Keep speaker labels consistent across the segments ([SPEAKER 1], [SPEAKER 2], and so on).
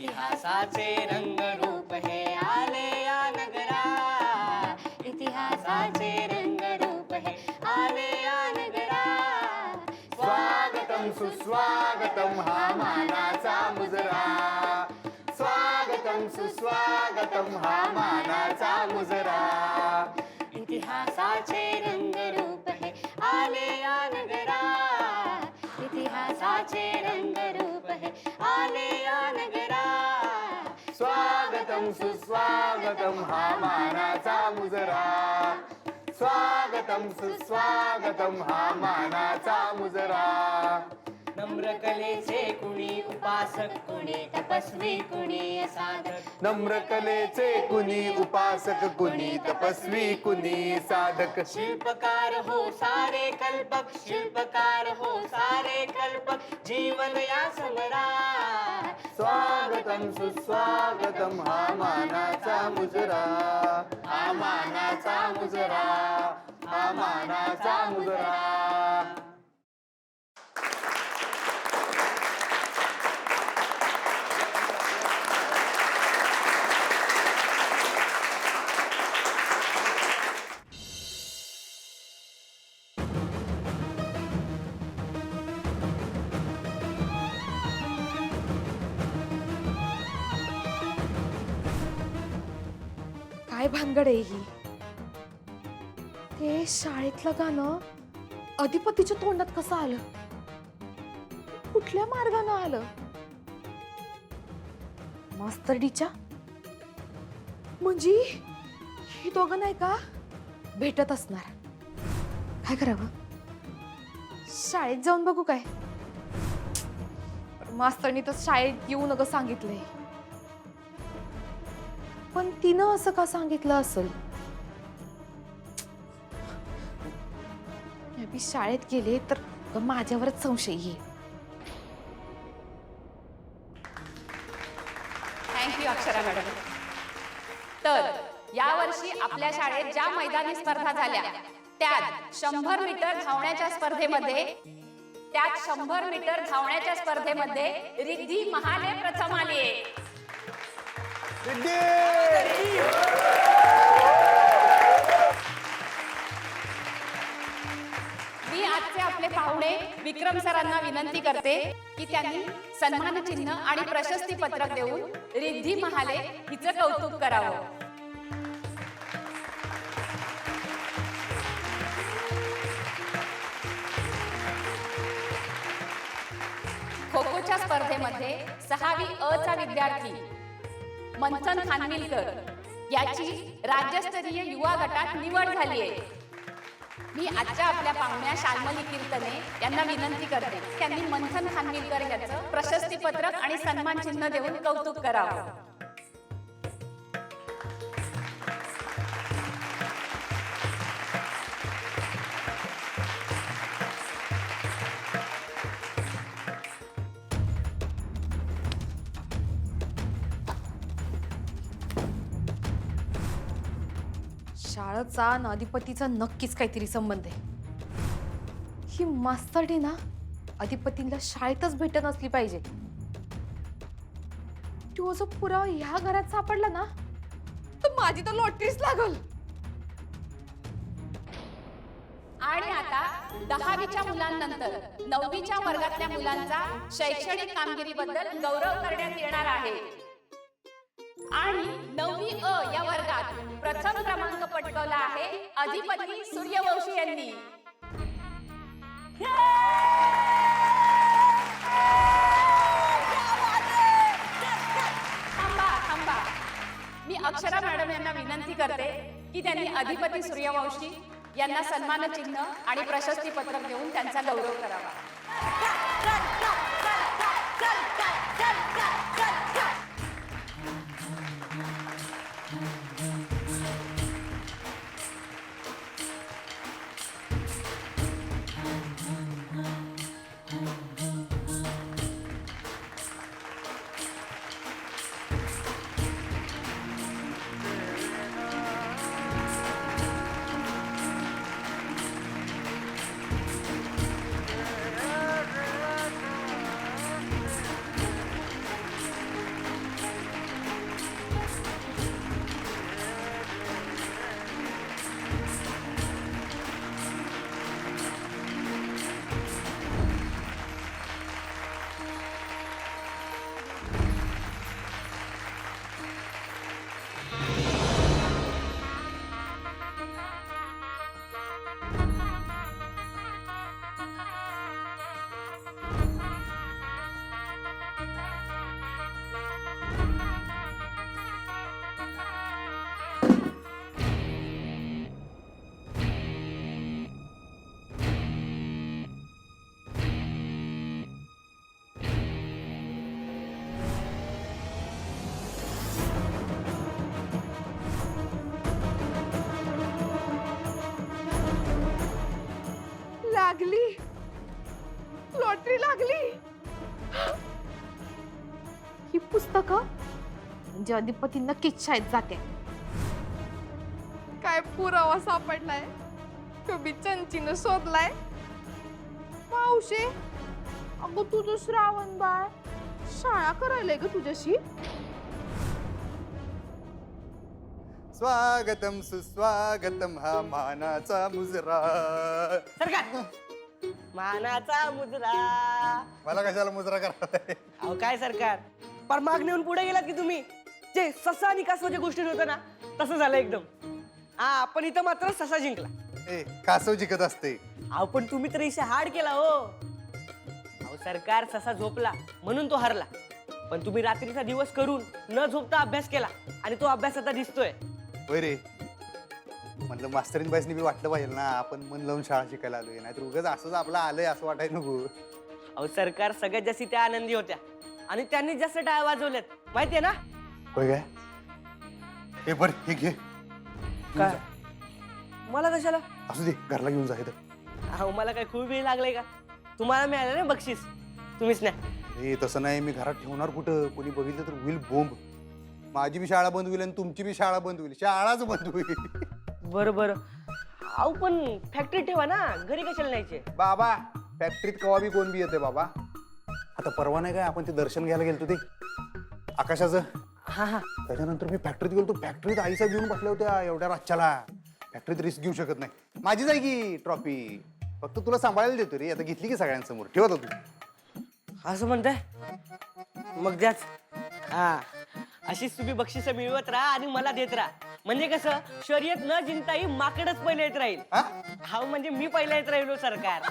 [SPEAKER 1] इतिहासाचे रंगरूप हे आले या नगरा, इतिहासाचे रंगरूप हे आले या नगरा.
[SPEAKER 2] स्वागतम सुस्वागतम हा मानाचा मुजरा, स्वागतम सुस्वागतम हा मानाचा मुजरा.
[SPEAKER 1] इतिहासाचे रंगरूप हे आले या नगरा, इतिहासाचे रंगरूप हे आले या नगरा.
[SPEAKER 2] स्वागतम सुस्वागतम हा मानाचा मुजरा, स्वागतम सुस्वागतम हा मानाचा मुजरा.
[SPEAKER 1] नम्र कलेचे कुणी उपासक, कुणी तपस्वी, कुणी साधक.
[SPEAKER 2] नम्र कलेचे कुणी उपासक, कुणी तपस्वी, कुणी साधक.
[SPEAKER 1] शिल्पकार हो सारे कल्पक, शिल्पकार हो सारे कल्पक, जीवन या समरा.
[SPEAKER 2] स्वागतम सुस्वागतम हा मानाचा मुजरा, हा मानाचा मुजरा, हा मानाचा मुजरा.
[SPEAKER 3] काय भानगड आहे ही? ते शाळेतलं गाणं अधिपतीच्या तोंडात कसं आलं? कुठल्या मार्गानं आलं? मास्तरडीच्या? म्हणजे ही दोघं नाही का भेटत असणार? काय करावं? शाळेत जाऊन बघू काय? मास्तरनी तर शाळेत येऊ नका सांगितलंय. पण तिनं असं का सांगितलं असेल? मी शाळेत गेले तर माझ्यावरच संशय येईल.
[SPEAKER 4] Thank you Akshara madam. तर यावर्षी आपल्या शाळेत ज्या मैदानी स्पर्धा झाल्या त्यात 100 मीटर धावण्याच्या स्पर्धेमध्ये रिद्धी महाले प्रथम आली आहे. मी आजचे आपले पाहुणे विक्रम सरांना विनंती करते की त्यांनी सन्मान चिन्ह आणि प्रशस्ती पत्रक देऊन रिद्धी महाले हिचं कौतुक करावं. खो खोच्या स्पर्धेमध्ये 6वी अ चा विद्यार्थी मंथन खानविलकर याची राज्यस्तरीय युवा गटात निवड झाली आहे. मी आजच्या आपल्या पाहुण्या शाल्मली कीर्तने यांना विनंती करते त्यांनी मंथन खानविलकर याचं प्रशस्ती पत्रक आणि सन्मान चिन्ह देऊन कौतुक करावं.
[SPEAKER 3] शाळेचा आणि अधिपतीचा नक्कीच काहीतरी संबंध आहे. ही मास्तरडी ना अधिपतीला शाळेतच भेटत नसली पाहिजे. तो जो पुरावा ह्या घरात सापडला ना तर माझी तर लॉटरीच लागल.
[SPEAKER 4] आणि आता 10वीच्या मुलांनंतर 9वीच्या वर्गातल्या मुलांचा शैक्षणिक कामगिरीबद्दल गौरव करण्यात येणार आहे. आणि 9वी अ या वर्गात प्रथम क्रमांक पटकावला आहे अधिपती सूर्यवंशी यांनी. थांबा. मी अक्षरा मॅडम यांना विनंती करते की त्यांनी अधिपती सूर्यवंशी यांना सन्मान चिन्ह आणि प्रशस्ती पत्रक देऊन त्यांचा गौरव करावा.
[SPEAKER 3] लागली, लॉटरी लागली. ही पुस्तकं म्हणजे अधिपती नक्कीच शाळेत जाते. काय पुरावा सापडलाय, तो बी चंचीनं शोधलाय. मावशी, अगं तुझं श्रावण बाळ शाळा करायलाय ग तुझ्याशी.
[SPEAKER 2] स्वागतम सुस्वागतम हा मानाचा मुजरा.
[SPEAKER 1] सरकार, मानाचा मुजरा.
[SPEAKER 2] मला कशाला मुजरा करायला?
[SPEAKER 1] अहो काय सरकार, पर मागणीहून पुढे गेलात की तुम्ही. जे ससा आणि कासवाच्या गोष्टीत होतं ना, तसं झालं एकदम. हा, पण इथं मात्र ससा जिंकला.
[SPEAKER 2] ए कासव जिंकत असते.
[SPEAKER 1] अहो पण तुम्ही तर इशे हार्ड केला हो. अहो सरकार, ससा झोपला म्हणून तो हरला, पण तुम्ही रात्रीचा दिवस करून न झोपता अभ्यास केला आणि तो अभ्यास आता दिसतोय.
[SPEAKER 2] होय रे, म्हणलं मास्तरीन बाईसनी बी वाटलं पाहिजे ना आपण मन लावून शाळा शिकायला आलोय, नाहीतर उगाच असंच आपलं आलंय असं वाटायला नको.
[SPEAKER 1] अहो सरकार, सगळ्यात जास्ती त्या आनंदी होत्या आणि त्यांनी जास्त टाळ वाजवल्यात माहितीये ना.
[SPEAKER 2] होय काय? हे बर हे घे.
[SPEAKER 1] काय मला कशाला?
[SPEAKER 2] असू दे, घरला घेऊन जा.
[SPEAKER 1] अहो मला काय खूप वेळ लागलाय का? तुम्हाला मिळालं ना बक्षीस, तुम्हीच नाही.
[SPEAKER 2] ए तसं नाही, मी घरात ठेवणार कुठं? कोणी बघितलं तर होईल बोंब. माझी बी शाळा बंद होईल आणि तुमची बी शाळा बंद होईल. शाळाच बंद होईल.
[SPEAKER 1] बरं बरं. अहो पण फॅक्टरीत ठेवा ना, घरी कशाला न्यायचे?
[SPEAKER 2] बाबा फॅक्टरीत कवा बी कोण बी येते बाबा. आता परवा नाही काय आपण ते दर्शन घ्यायला गेलतो ते आकाशाचं.
[SPEAKER 1] हा हा.
[SPEAKER 2] त्याच्यानंतर मी फॅक्टरीत गेलो. फॅक्टरीत आईसा घेऊन बसल्या होत्या एवढ्या रातच्याला. फॅक्टरीत रिस्क घेऊ शकत नाही. माझीच आहे की ट्रॉफी, फक्त तुला सांभाळायला देतो रे. आता घेतली की सगळ्यांसमोर ठेवत तू.
[SPEAKER 1] असं म्हणताय? मग द्याच. हा, अशीच तुम्ही बक्षीस मिळवत राहा आणि मला देत राहा. म्हणजे कसं, शर्यत न जिंकताही माकडच पहिले येत राहील.
[SPEAKER 2] हा?
[SPEAKER 1] हा म्हणजे मी पहिला येत राहिलो सरकार.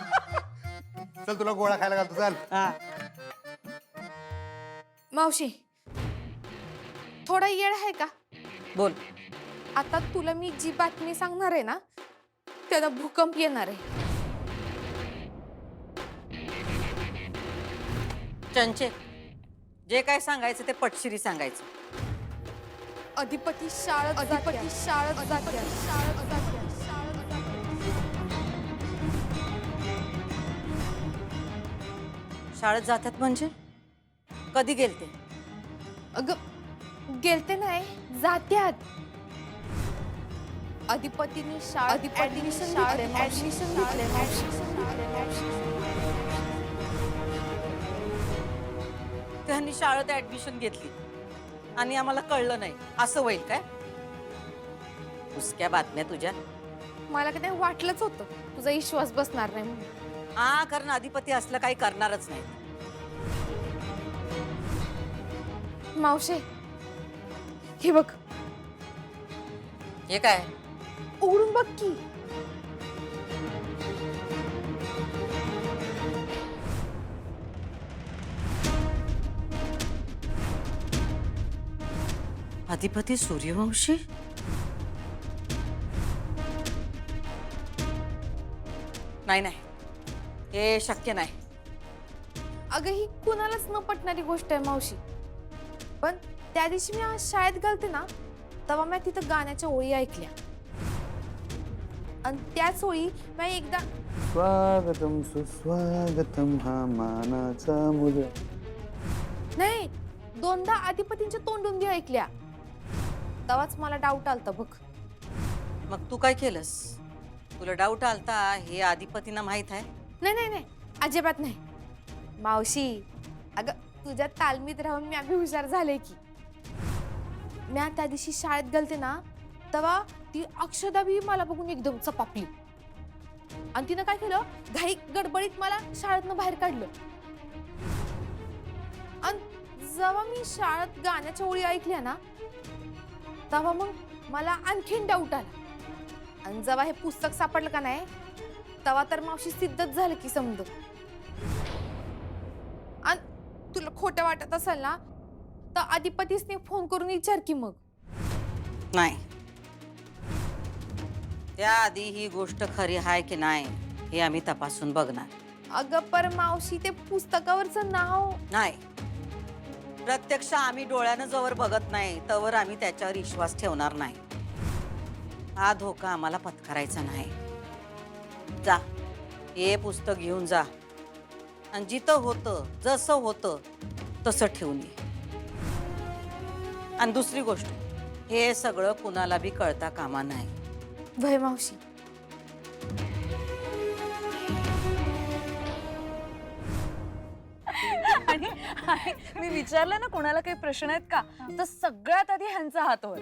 [SPEAKER 2] चल तुला गोळा खायला घालतो, चल.
[SPEAKER 1] हा.
[SPEAKER 3] मावशी, थोडा येड आहे का?
[SPEAKER 1] बोल.
[SPEAKER 3] आता तुला मी जी बातमी सांगणार आहे ना, त्याला भूकंप येणार आहे.
[SPEAKER 5] चंचे, जे काय सांगायचं ते पटशिरी सांगायचं.
[SPEAKER 3] अधिपती शाळेत जात्या.
[SPEAKER 5] शाळेत जातात म्हणजे कधी गेलते?
[SPEAKER 3] अगं गेलते नाही, जात्यात. अधिपतीनी ऍडमिशन घेतले.
[SPEAKER 5] त्यांनी शाळेत ऍडमिशन घेतली आणि आम्हाला कळलं नाही, असं होईल काय? उसक्या बातम्या तुझ्या.
[SPEAKER 3] मला कधी वाटलंच होतं तुझा विश्वास बसणार नाही म्हणून.
[SPEAKER 5] हा, कारण अधिपती असलं काही करणारच नाही.
[SPEAKER 3] मावशे, हे बघ.
[SPEAKER 5] हे काय?
[SPEAKER 3] उघडून बघ की.
[SPEAKER 5] अधिपती सूर्यवंशी? नाही नाही, हे शक्य नाही.
[SPEAKER 3] अगं ही कुणालाच न पटणारी गोष्ट आहे मावशी. पण त्या दिवशी मी आज शाळेत गेलते ना, तेव्हा मी तिथं गाण्याच्या ओळी ऐकल्या आणि त्याच ओळी मी एकदा
[SPEAKER 2] स्वागतम सुस्वागतम हा मानाचा मुजरा.
[SPEAKER 3] नाही, दोनदा अधिपतींच्या तोंडून बी ऐकल्या. तेव्हाच मला डाऊट आलता बघ.
[SPEAKER 5] मग तू काय केलंस? तुला डाऊट आलता हे अधिपतींना माहित आहे?
[SPEAKER 3] नाही नाही नाही, अजिबात नाही मावशी. अगं तुझ्या तालमीत राहून मी अभि हुशार झाले की. मी त्या दिवशी शाळेत गेलते ना, तेव्हा ती अक्षदा बी मला बघून एकदम चपापली आणि तिनं काय केलं, घाई गडबडीत मला शाळेतनं बाहेर काढलं. आणि जेव्हा मी शाळेत गाण्याच्या ओळी ऐकल्या ना, तेव्हा मग मला आणखीन डाऊट आला. आणि जेव्हा हे पुस्तक सापडलं का नाही, तेव्हा तर मावशी सिद्धच झालं की समज. आणि तुला खोटं वाटत असेल ना, तर अधिपतीसने फोन करून विचार की मग.
[SPEAKER 5] नाही, त्याआधी ही गोष्ट खरी आहे की नाही हे आम्ही तपासून बघणार.
[SPEAKER 3] अगं पर मावशी, ते पुस्तकावरचं नाव.
[SPEAKER 5] नाही, प्रत्यक्ष आम्ही डोळ्यानं जवळ बघत नाही तवर आम्ही त्याच्यावर विश्वास ठेवणार नाही. हा धोका आम्हाला पत्करायचा नाही. जा, हे पुस्तक घेऊन जा आणि जिथं होतं जसं होतं तसं ठेवून ये. आणि दुसरी गोष्ट, हे सगळं कुणाला बी कळता कामा नाही.
[SPEAKER 3] वय मावशी.
[SPEAKER 6] आणि मी विचारलं ना कोणाला काही प्रश्न आहेत का, तर सगळ्यात आधी ह्यांचा हात वर.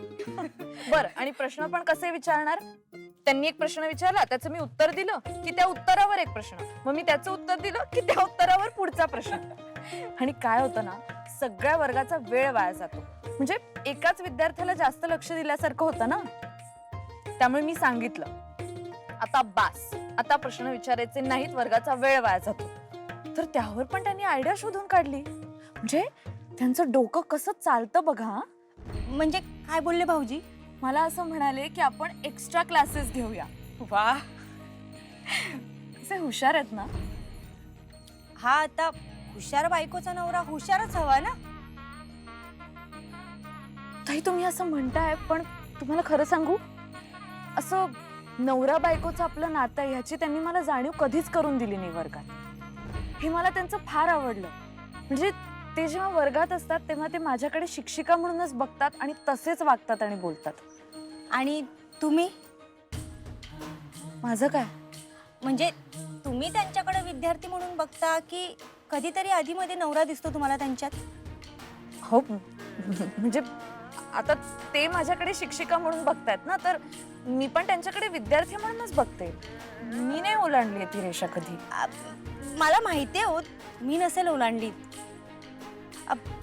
[SPEAKER 6] बरं, आणि प्रश्न पण कसे विचारणार? त्यांनी एक प्रश्न विचारला, त्याचं मी उत्तर दिलं की त्या उत्तरावर एक प्रश्न, मग मी त्याचं उत्तर दिलं की त्या उत्तरावर पुढचा प्रश्न. आणि काय होतं ना, सगळ्या वर्गाचा वेळ वाया जातो. म्हणजे एकाच विद्यार्थ्याला जास्त लक्ष दिल्यासारखं होतं ना. त्यामुळे मी सांगितलं, आता बास, आता प्रश्न विचारायचे नाहीत, वर्गाचा वेळ वाया जातो. तर त्यावर पण त्यांनी आयडिया शोधून काढली. म्हणजे त्यांचं डोकं कसं चालतं बघा.
[SPEAKER 7] म्हणजे काय बोलले भाऊजी?
[SPEAKER 6] मला असं म्हणाले की आपण एक्स्ट्रा क्लासेस घेऊया.
[SPEAKER 5] वा,
[SPEAKER 6] असे हुशार आहेत ना.
[SPEAKER 7] हा, आता हुशार बायकोचा नवरा हुशारच हवा ना.
[SPEAKER 6] ताई, तुम्ही असं म्हणताय, पण तुम्हाला खरं सांगू, असं नवरा बायकोचं आपलं नातं आहे ह्याची त्यांनी मला जाणीव कधीच करून दिली नाही वर्गात. हे मला त्यांचं फार आवडलं. म्हणजे ते जेव्हा वर्गात असतात तेव्हा ते माझ्याकडे शिक्षिका म्हणूनच बघतात आणि तसेच वागतात आणि बोलतात.
[SPEAKER 7] आणि तुम्ही?
[SPEAKER 6] माझं काय?
[SPEAKER 7] म्हणजे तुम्ही त्यांच्याकडे विद्यार्थी म्हणून बघता की कधीतरी आधीमध्ये नवरा दिसतो तुम्हाला त्यांच्यात?
[SPEAKER 6] हो, म्हणजे आता ते माझ्याकडे शिक्षिका म्हणून बघतायत ना, तर मी पण त्यांच्याकडे विद्यार्थी म्हणूनच बघते. मी नाही ओलांडली ती रेषा कधी.
[SPEAKER 7] मला माहिती आहे हो, मी नसेल ओलांडली.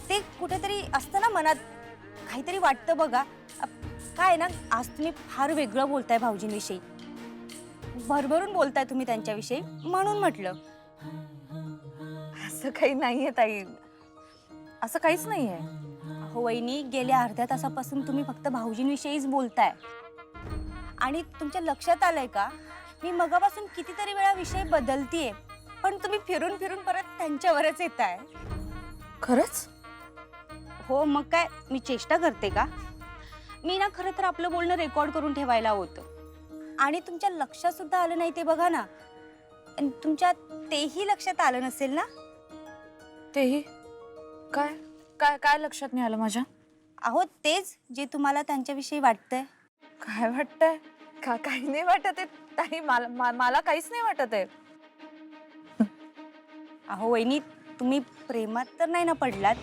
[SPEAKER 7] ते कुठेतरी असतं ना मनात, काहीतरी वाटतं बघा. काय ना, आज तुम्ही फार वेगळं बोलताय भाऊजींविषयी, भरभरून बोलताय तुम्ही त्यांच्याविषयी, म्हणून म्हटलं.
[SPEAKER 6] असं काही नाहीये ताई, असं काहीच नाहीये.
[SPEAKER 7] हो वहिनी, गेल्या अर्ध्या तासापासून तुम्ही फक्त भाऊजींविषयीच बोलताय. आणि तुमच्या लक्षात आलंय का, मी मगापासून कितीतरी वेळा विषय बदलतीये, पण तुम्ही फिरून फिरून परत त्यांच्यावरच येताय.
[SPEAKER 6] खरंच?
[SPEAKER 7] हो, मग काय मी चेष्टा करते का? मी ना खरं तर आपलं बोलणं रेकॉर्ड करून ठेवायला होतं, आणि तुमच्या लक्षात सुद्धा आलं नाही ते बघा ना. आणि तुमच्या तेही लक्षात आलं नसेल ना.
[SPEAKER 6] तेही काय काय काय लक्षात नाही आलं माझ्या?
[SPEAKER 7] अहो, तेच जे तुम्हाला त्यांच्याविषयी वाटतंय.
[SPEAKER 6] काय वाटतंय? काही नाही वाटत आहे ताई, मला काहीच नाही वाटत आहे.
[SPEAKER 7] अहो वहिनी, तुम्ही प्रेमात तर नाही ना पडलात?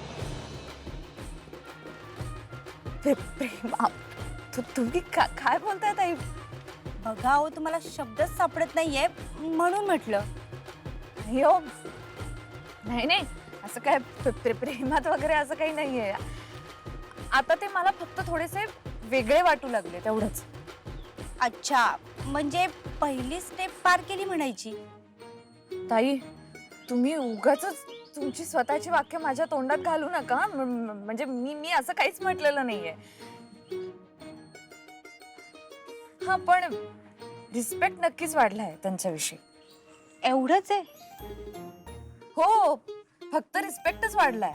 [SPEAKER 6] तुम्ही काय बोलताय ताई?
[SPEAKER 7] बघा अहो, तुम्हाला शब्दच सापडत नाहीये, म्हणून म्हटलं.
[SPEAKER 6] हो, नाही नाही, असं काय प्रेमात वगैरे असं काही नाहीये. आता ते मला फक्त थोडेसे वेगळे वाटू लागले, तेवढंच.
[SPEAKER 7] अच्छा, म्हणजे पहिली स्टेप पार केली म्हणायची.
[SPEAKER 6] ताई, तुम्ही उगाचच तुमची स्वतःची वाक्य माझ्या तोंडात घालू नका. म्हणजे मी असं काहीच म्हटलेलं नाहीये. हा, पण रिस्पेक्ट नक्कीच वाढलाय त्यांच्याविषयी.
[SPEAKER 7] एवढंच आहे?
[SPEAKER 6] हो, फक्त रिस्पेक्टच वाढलाय.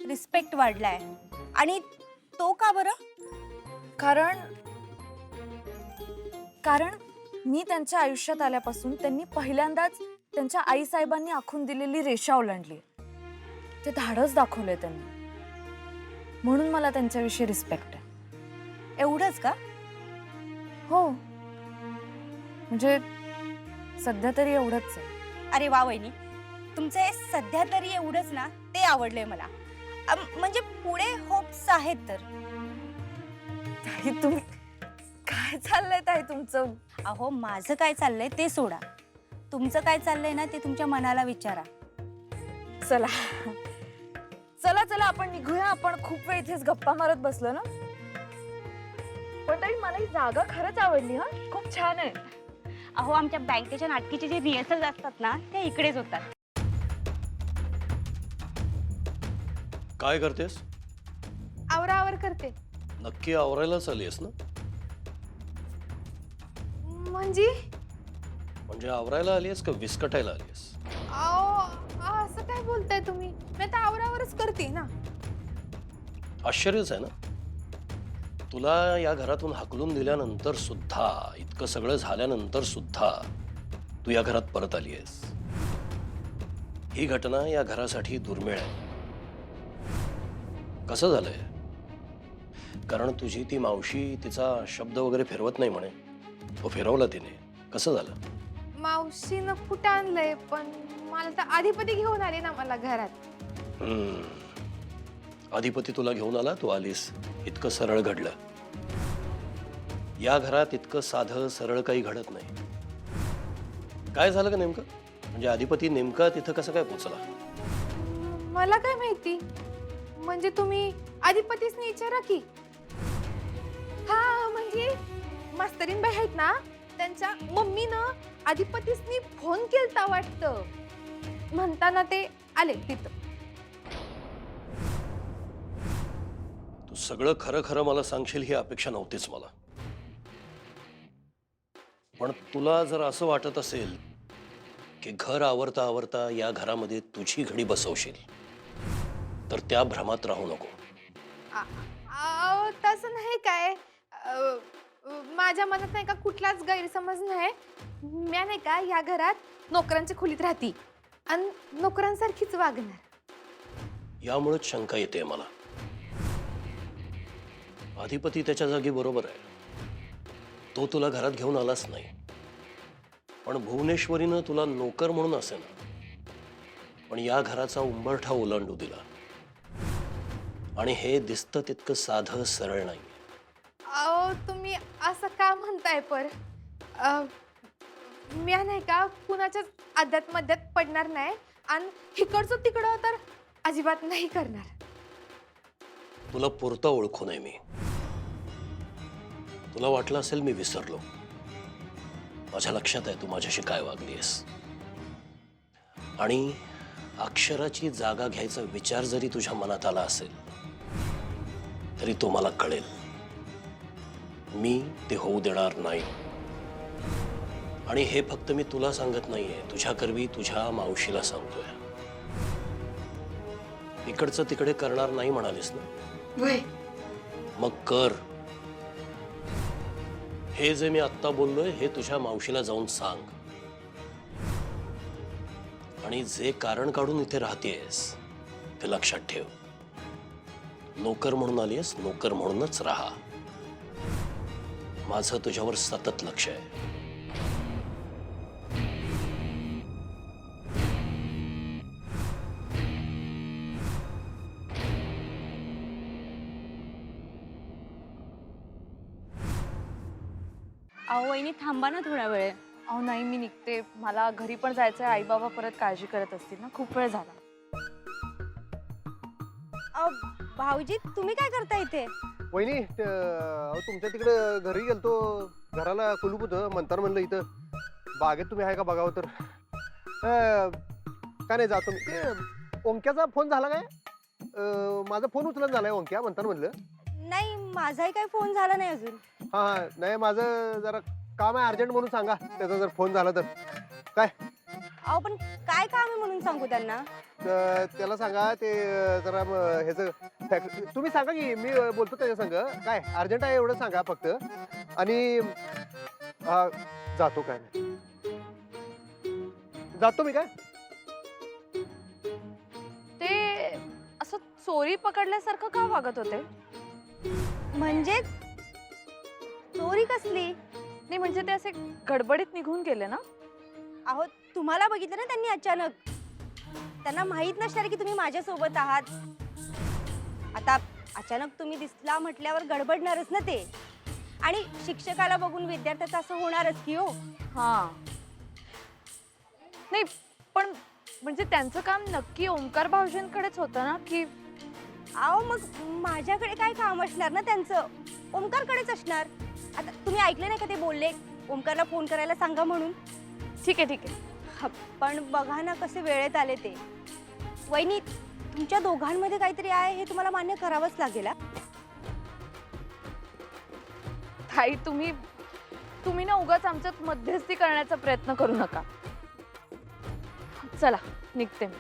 [SPEAKER 7] रिस्पेक्ट वाढलाय, आणि तो का बरं?
[SPEAKER 6] कारण मी त्यांच्या आयुष्यात आल्यापासून त्यांनी पहिल्यांदाच त्यांच्या आईसाहेबांनी आखून दिलेली रेषा ओलांडली. ते धाडस दाखवलंय त्यांनी, म्हणून मला त्यांच्याविषयी रिस्पेक्ट आहे.
[SPEAKER 7] एवढंच का?
[SPEAKER 6] हो, म्हणजे सध्या तरी एवढंच आहे.
[SPEAKER 7] अरे वा वहिनी, तुमचं हे सध्या तरी एवढंच ना, ते आवडलंय मला. म्हणजे पुढे होप्स आहेत तर.
[SPEAKER 6] ताई, तुम्ही काय चाललंय ताई तुमचं?
[SPEAKER 7] अहो, माझं काय चाललंय ते सोडा, तुमचं काय चाललंय ना ते तुमच्या मनाला विचारा.
[SPEAKER 6] चला चला चला, आपण निघूया. आपण खूप वेळ इथेच गप्पा मारत बसलो ना. पण ताई, मला ही जागा खरंच आवडली. हा, खूप छान आहे.
[SPEAKER 7] अहो, आमच्या बँकेच्या नाटकीचे जे रिहर्सल असतात ना, ते इकडेच होतात.
[SPEAKER 8] काय करतेस?
[SPEAKER 3] आवरावर करते.
[SPEAKER 8] नक्की आवरायलाच आलीस ना? म्हणजे आवरायला आलीस का विस्कटायला आलीस?
[SPEAKER 3] असं काय बोलताय तुम्ही? मी आता आवरावरच करते ना.
[SPEAKER 8] आश्चर्यच आहे ना, तुला या घरातून हाकलून दिल्यानंतर सुद्धा, इतकं सगळं झाल्यानंतर सुद्धा तू या घरात परत आली आहेस. ही घटना या घरासाठी दुर्मिळ आहे. कसं झालंय? कारण तुझी ती मावशी तिचा शब्द वगैरे फिरवत नाही म्हणे. तो फिरवला तिने. कसं झालं?
[SPEAKER 3] मावशीनं कुठं आणलंय, पण मला तर अधिपती घेऊन आले ना मला घरात.
[SPEAKER 8] अधिपती तुला घेऊन आला, तू आलीस. इतकं सरळ घडलं. या घरात इतकं साधं सरळ काही घडत नाही. काय झालं का नेमकं? म्हणजे अधिपती नेमका तिथं कसं काय पोचला?
[SPEAKER 3] मला काय माहिती. म्हणजे तुम्ही अधिपतीच विचारा की. हा म्हणजे मास्तरीनबाई आहेत ना, त्यांच्या मम्मीनं अधिपतीसनी फोन केलता वाटतं. म्हणताना ते आले तिथं.
[SPEAKER 8] तू सगळं खरं खरं मला सांगशील ही अपेक्षा नव्हतीच मला. पण तुला जर असं वाटत असेल की घर आवरता आवरता या घरामध्ये तुझी घडी बसवशील, तर त्या भ्रमात राहू नको.
[SPEAKER 3] तसं नाही काय. माझ्या मनात नाही का कुठलाच गैरसमज नाही. म्या नाही का या घरात नोकरांच्या खोलीत राहती आणि नोकरांसारखीच वागणार.
[SPEAKER 8] यामुळेच शंका येते मला. अधिपती त्याच्या जागी बरोबर आहे. तो तुला घरात घेऊन आलाच नाही, पण भुवनेश्वरीनं तुला नोकर म्हणून असे ना, पण या घराचा उंबरठा ओलांडू दिला. आणि हे दिसतं तितकं साधं सरळ नाही.
[SPEAKER 3] अहो तुम्ही असं का म्हणताय पर. म्या नाही का कुणाच्याच अध्यात मध्यात पडणार नाही आणि इकडचं तिकडं तर अजिबात नाही करणार.
[SPEAKER 8] तुला पुरता ओळखू नये मी. तुला वाटलं असेल मी विसरलो. माझ्या लक्षात आहे तू माझ्याशी काय वागलीस. आणि अक्षराची जागा घ्यायचा विचार जरी तुझ्या मनात आला असेल तरी तो मला कळेल. मी ते होऊ देणार नाही. आणि हे फक्त मी तुला सांगत नाहीये, तुझ्याकरवी तुझ्या मावशीला सांगतोय. इकडचं तिकडे करणार नाही म्हणालीस ना, मग कर. हे जे मी आत्ता बोललोय हे तुझ्या मावशीला जाऊन सांग. आणि जे कारण काढून इथे राहतेस ते लक्षात ठेव. नोकर म्हणून आलीस, नोकर म्हणूनच राहा. माझं तुझ्यावर सतत लक्ष आहे.
[SPEAKER 7] अहो वहिनी थांबा ना थोडा वेळ.
[SPEAKER 6] अहो नाही, मी निघते. मला घरी पण जायचंय. आई बाबा परत काळजी करत असतील ना. खूप वेळ झाला.
[SPEAKER 7] अहो भाऊजी तुम्ही काय करता इथे?
[SPEAKER 2] वहिनी तुमच्या तिकडे घरी गेलतो, घराला कुलूप होतं. म्हणताना म्हणलं इथं बागेत तुम्ही आहे का बघावं. तर काय नाही जातो मी. ओंक्याचा फोन झाला काय? माझा फोन उचलत झालाय ओंक्या. म्हणताना म्हणलं.
[SPEAKER 7] नाही माझाही काही फोन झाला नाही अजून.
[SPEAKER 2] हा नाही माझं जरा काम आहे अर्जंट म्हणून सांगा. त्याचा जर फोन झाला तर. काय?
[SPEAKER 7] अहो पण काय काम आहे म्हणून सांगू त्यांना?
[SPEAKER 2] त्याला सांगा ते जरा ह्याचं तुम्ही सांगा की मी बोलतो त्याच्या संग. काय अर्जंट आहे एवढं सांगा फक्त. आणि जातो. काय नाही जातो मी. काय
[SPEAKER 6] ते असं चोरी पकडल्यासारखं का वागत होते?
[SPEAKER 7] म्हणजे चोरी कसली?
[SPEAKER 6] नाही म्हणजे ते असे गडबडीत निघून गेले ना.
[SPEAKER 7] अहो तुम्हाला बघितलं ना त्यांनी अचानक. त्यांना माहित नसणार की तुम्ही माझ्यासोबत आहात. आता अचानक तुम्ही दिसला म्हटल्यावर गडबडणारच ना ते. आणि शिक्षकाला बघून विद्यार्थ्याचं असं होणारच की हो.
[SPEAKER 6] हा नाही पण म्हणजे त्यांचं काम नक्की ओंकार भाऊजींकडेच होतं ना की?
[SPEAKER 7] अहो मग माझ्याकडे काय काम असणार ना त्यांचं. ओंकारकडेच असणार. आता तुम्ही ऐकले नाही का ते बोलले ओंकारला फोन करायला सांगा म्हणून?
[SPEAKER 6] ठीक आहे ठीक आहे.
[SPEAKER 7] पण बघा ना कसे वेळेत आले ते. वहिनी तुमच्या दोघांमध्ये काहीतरी आहे हे तुम्हाला मान्य करावंच लागेल.
[SPEAKER 6] ताई तुम्ही ना उगाच आमच्यात मध्यस्थी करण्याचा प्रयत्न करू नका. चला निघते मी.